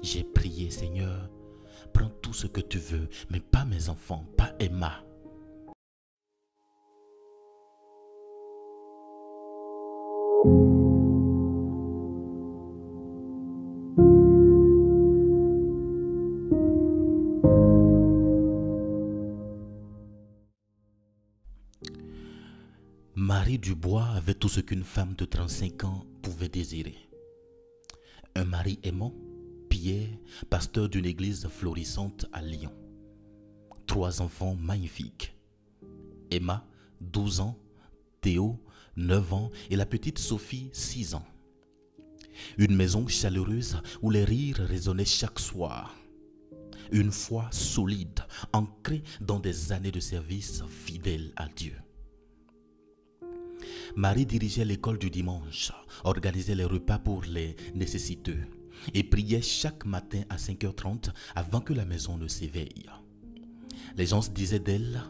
J'ai prié, Seigneur, prends tout ce que tu veux, mais pas mes enfants, pas Emma. Marie Dubois avait tout ce qu'une femme de 35 ans pouvait désirer. Un mari aimant, Pierre, pasteur d'une église florissante à Lyon. 3 enfants magnifiques. Emma, 12 ans, Théo, 9 ans et la petite Sophie, 6 ans. Une maison chaleureuse où les rires résonnaient chaque soir. Une foi solide, ancrée dans des années de service fidèle à Dieu. Marie dirigeait l'école du dimanche, organisait les repas pour les nécessiteux et priait chaque matin à 5h30 avant que la maison ne s'éveille. Les gens se disaient d'elle,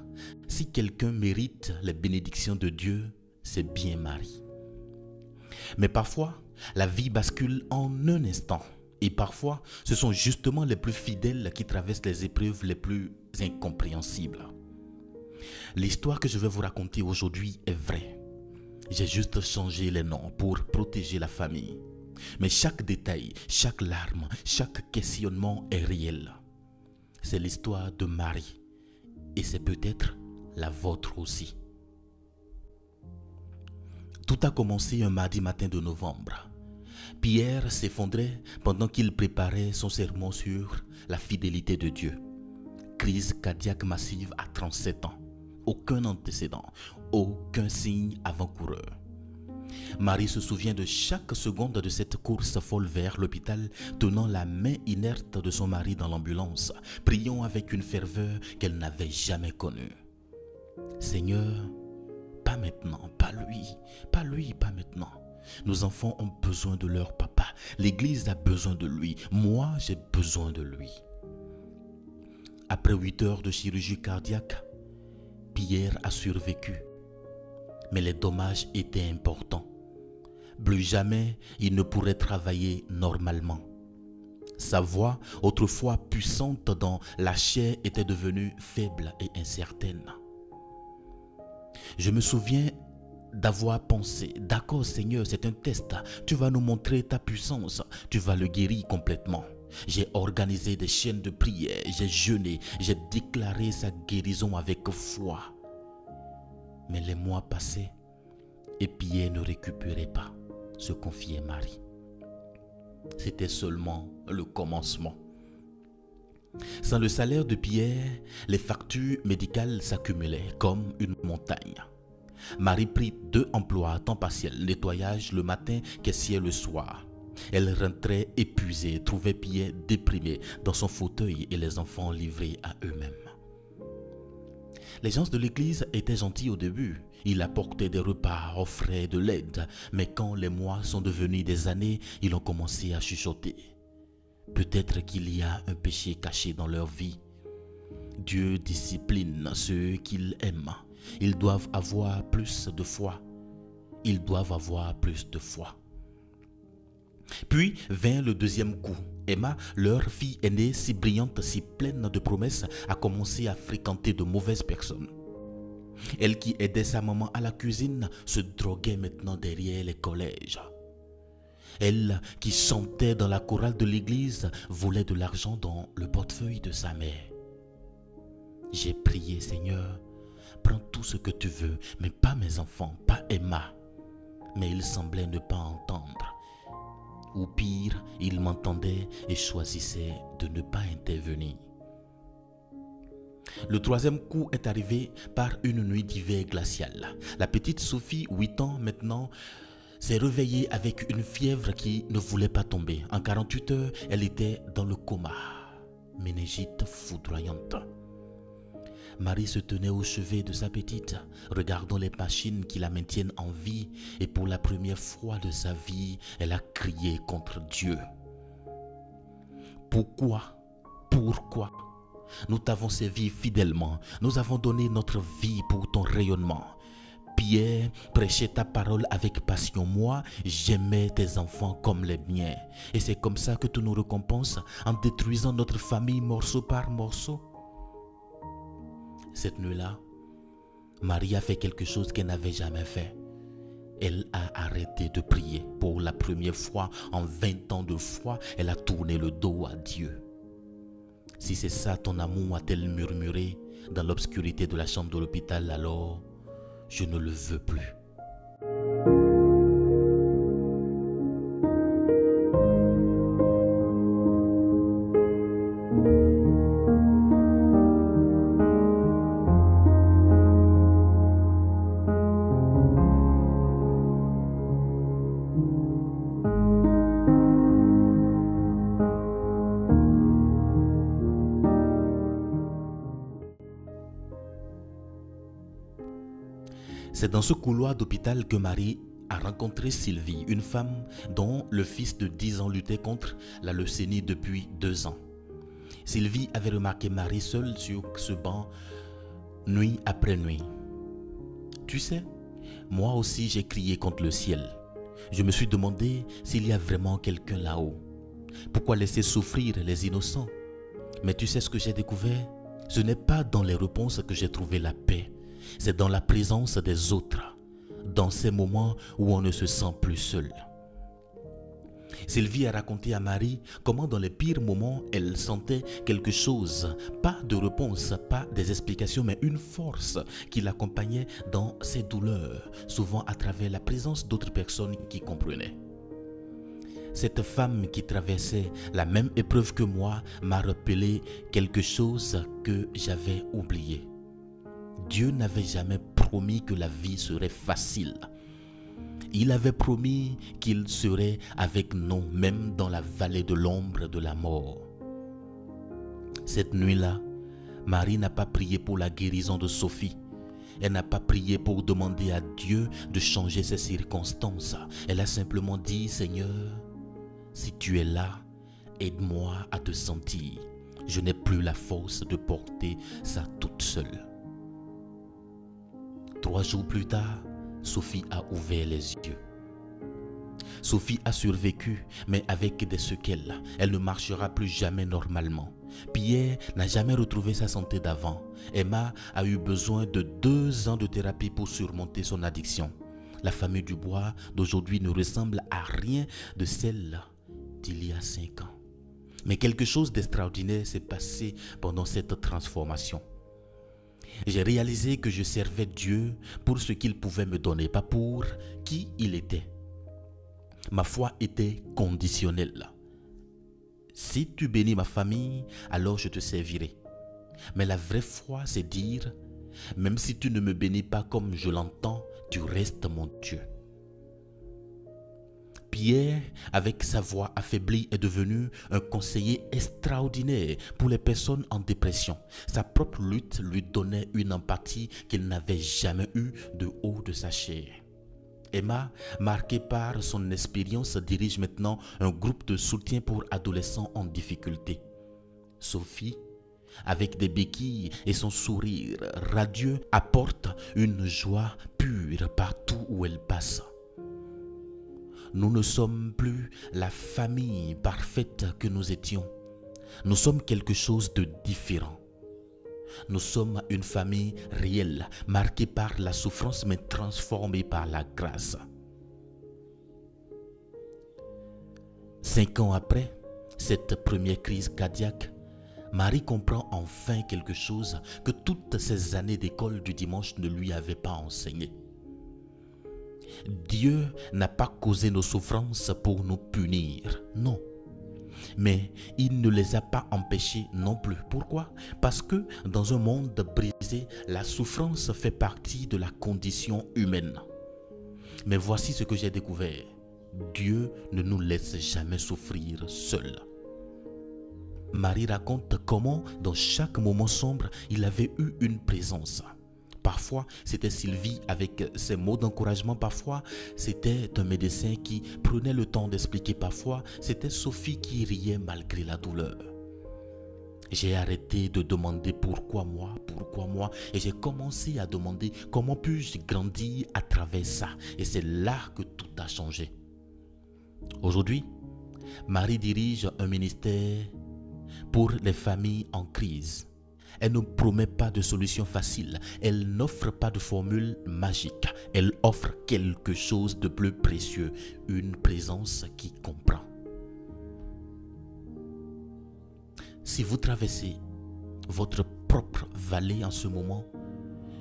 si quelqu'un mérite les bénédictions de Dieu, c'est bien Marie. Mais parfois, la vie bascule en un instant. Et parfois, ce sont justement les plus fidèles qui traversent les épreuves les plus incompréhensibles. L'histoire que je vais vous raconter aujourd'hui est vraie. J'ai juste changé les noms pour protéger la famille. Mais chaque détail, chaque larme, chaque questionnement est réel. C'est l'histoire de Marie. Et c'est peut-être la vôtre aussi. Tout a commencé un mardi matin de novembre. Pierre s'effondrait pendant qu'il préparait son sermon sur la fidélité de Dieu. Crise cardiaque massive à 37 ans. Aucun antécédent, aucun signe avant-coureur. Marie se souvient de chaque seconde de cette course folle vers l'hôpital, tenant la main inerte de son mari dans l'ambulance, priant avec une ferveur qu'elle n'avait jamais connue. Seigneur, pas maintenant, pas lui, pas maintenant. Nos enfants ont besoin de leur papa. L'église a besoin de lui. Moi, j'ai besoin de lui. Après 8 heures de chirurgie cardiaque, Pierre a survécu. Mais les dommages étaient importants. Plus jamais, il ne pourrait travailler normalement. Sa voix, autrefois puissante dans la chair, était devenue faible et incertaine. Je me souviens d'avoir pensé, d'accord Seigneur, c'est un test, tu vas nous montrer ta puissance, tu vas le guérir complètement. J'ai organisé des chaînes de prière, j'ai jeûné, j'ai déclaré sa guérison avec foi. Mais les mois passaient et Pierre ne récupérait pas, se confiait Marie. C'était seulement le commencement. Sans le salaire de Pierre, les factures médicales s'accumulaient comme une montagne. Marie prit 2 emplois à temps partiel, nettoyage le matin, caissier le soir. Elle rentrait épuisée, trouvait Pierre déprimé dans son fauteuil et les enfants livrés à eux-mêmes. Les gens de l'église étaient gentils au début. Ils apportaient des repas, offraient de l'aide. Mais quand les mois sont devenus des années, ils ont commencé à chuchoter. Peut-être qu'il y a un péché caché dans leur vie. Dieu discipline ceux qu'il aime. Ils doivent avoir plus de foi. Ils doivent avoir plus de foi. Puis vint le deuxième coup. Emma, leur fille aînée, si brillante, si pleine de promesses, a commencé à fréquenter de mauvaises personnes. Elle qui aidait sa maman à la cuisine se droguait maintenant derrière les collèges. Elle qui chantait dans la chorale de l'église volait de l'argent dans le portefeuille de sa mère. J'ai prié, Seigneur, prends tout ce que tu veux, mais pas mes enfants, pas Emma. Mais il semblait ne pas entendre. Ou pire, il m'entendait et choisissait de ne pas intervenir. Le troisième coup est arrivé par une nuit d'hiver glaciale. La petite Sophie, 8 ans maintenant, s'est réveillée avec une fièvre qui ne voulait pas tomber. En 48 heures, elle était dans le coma. Méningite foudroyante. Marie se tenait au chevet de sa petite, regardant les machines qui la maintiennent en vie, et pour la première fois de sa vie, elle a crié contre Dieu. Pourquoi nous t'avons servi fidèlement, nous avons donné notre vie pour ton rayonnement. Pierre prêchait ta parole avec passion. Moi, j'aimais tes enfants comme les miens. Et c'est comme ça que tu nous récompenses en détruisant notre famille morceau par morceau. Cette nuit-là, Marie a fait quelque chose qu'elle n'avait jamais fait. Elle a arrêté de prier. Pour la première fois en 20 ans de foi, elle a tourné le dos à Dieu. Si c'est ça ton amour, a-t-elle murmuré dans l'obscurité de la chambre de l'hôpital, alors je ne le veux plus. C'est dans ce couloir d'hôpital que Marie a rencontré Sylvie, une femme dont le fils de 10 ans luttait contre la leucémie depuis 2 ans. Sylvie avait remarqué Marie seule sur ce banc, nuit après nuit. Tu sais, moi aussi j'ai crié contre le ciel. Je me suis demandé s'il y a vraiment quelqu'un là-haut. Pourquoi laisser souffrir les innocents? Mais tu sais ce que j'ai découvert? Ce n'est pas dans les réponses que j'ai trouvé la paix. C'est dans la présence des autres, dans ces moments où on ne se sent plus seul. Sylvie a raconté à Marie comment dans les pires moments, elle sentait quelque chose, pas de réponse, pas des explications, mais une force qui l'accompagnait dans ses douleurs, souvent à travers la présence d'autres personnes qui comprenaient. Cette femme qui traversait la même épreuve que moi m'a rappelé quelque chose que j'avais oublié. Dieu n'avait jamais promis que la vie serait facile. Il avait promis qu'il serait avec nous, même dans la vallée de l'ombre de la mort. Cette nuit-là, Marie n'a pas prié pour la guérison de Sophie. Elle n'a pas prié pour demander à Dieu de changer ses circonstances. Elle a simplement dit, Seigneur, si tu es là, aide-moi à te sentir. Je n'ai plus la force de porter ça toute seule. 3 jours plus tard, Sophie a ouvert les yeux. Sophie a survécu, mais avec des séquelles. Elle ne marchera plus jamais normalement. Pierre n'a jamais retrouvé sa santé d'avant. Emma a eu besoin de 2 ans de thérapie pour surmonter son addiction. La famille Dubois d'aujourd'hui ne ressemble à rien de celle d'il y a 5 ans. Mais quelque chose d'extraordinaire s'est passé pendant cette transformation. J'ai réalisé que je servais Dieu pour ce qu'il pouvait me donner, pas pour qui il était. Ma foi était conditionnelle. Si tu bénis ma famille, alors je te servirai. Mais la vraie foi, c'est dire, même si tu ne me bénis pas comme je l'entends, tu restes mon Dieu. Pierre, avec sa voix affaiblie, est devenu un conseiller extraordinaire pour les personnes en dépression. Sa propre lutte lui donnait une empathie qu'il n'avait jamais eue de haut de sa chair. Emma, marquée par son expérience, dirige maintenant un groupe de soutien pour adolescents en difficulté. Sophie, avec des béquilles et son sourire radieux, apporte une joie pure partout où elle passe. Nous ne sommes plus la famille parfaite que nous étions. Nous sommes quelque chose de différent. Nous sommes une famille réelle, marquée par la souffrance mais transformée par la grâce. 5 ans après cette première crise cardiaque, Marie comprend enfin quelque chose que toutes ces années d'école du dimanche ne lui avaient pas enseigné. Dieu n'a pas causé nos souffrances pour nous punir, non. Mais il ne les a pas empêchés non plus. Pourquoi? Parce que dans un monde brisé, la souffrance fait partie de la condition humaine. Mais voici ce que j'ai découvert. Dieu ne nous laisse jamais souffrir seuls. Marie raconte comment, dans chaque moment sombre, il avait eu une présence. Parfois, c'était Sylvie avec ses mots d'encouragement. Parfois, c'était un médecin qui prenait le temps d'expliquer. Parfois, c'était Sophie qui riait malgré la douleur. J'ai arrêté de demander pourquoi moi, et j'ai commencé à demander comment puis-je grandir à travers ça. Et c'est là que tout a changé. Aujourd'hui, Marie dirige un ministère pour les familles en crise. Elle ne promet pas de solution facile. Elle n'offre pas de formule magique. Elle offre quelque chose de plus précieux, une présence qui comprend. Si vous traversez votre propre vallée en ce moment,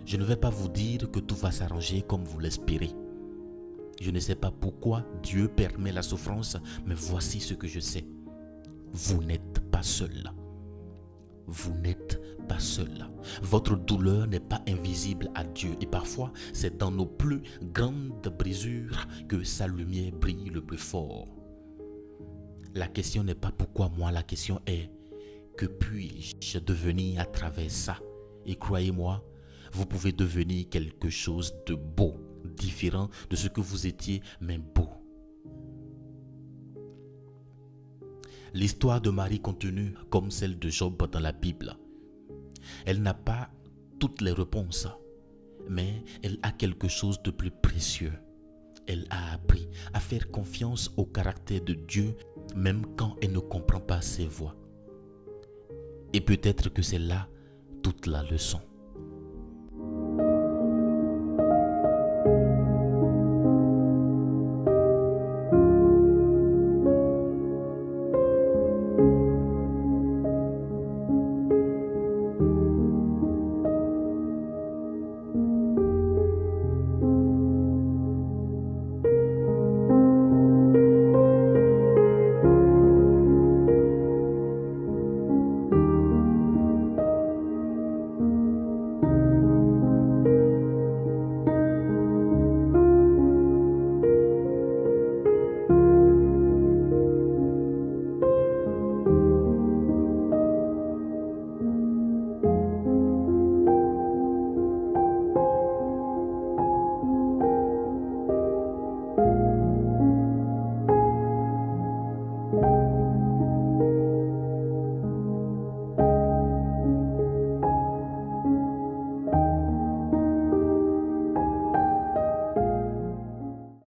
je ne vais pas vous dire que tout va s'arranger comme vous l'espérez. Je ne sais pas pourquoi Dieu permet la souffrance, mais voici ce que je sais. Vous n'êtes pas seul. Vous n'êtes pas seul. Votre douleur n'est pas invisible à Dieu. Et parfois, c'est dans nos plus grandes brisures que sa lumière brille le plus fort. La question n'est pas pourquoi moi, la question est que puis-je devenir à travers ça? Et croyez-moi, vous pouvez devenir quelque chose de beau, différent de ce que vous étiez, mais beau. L'histoire de Marie continue comme celle de Job dans la Bible. Elle n'a pas toutes les réponses, mais elle a quelque chose de plus précieux. Elle a appris à faire confiance au caractère de Dieu, même quand elle ne comprend pas ses voies. Et peut-être que c'est là toute la leçon.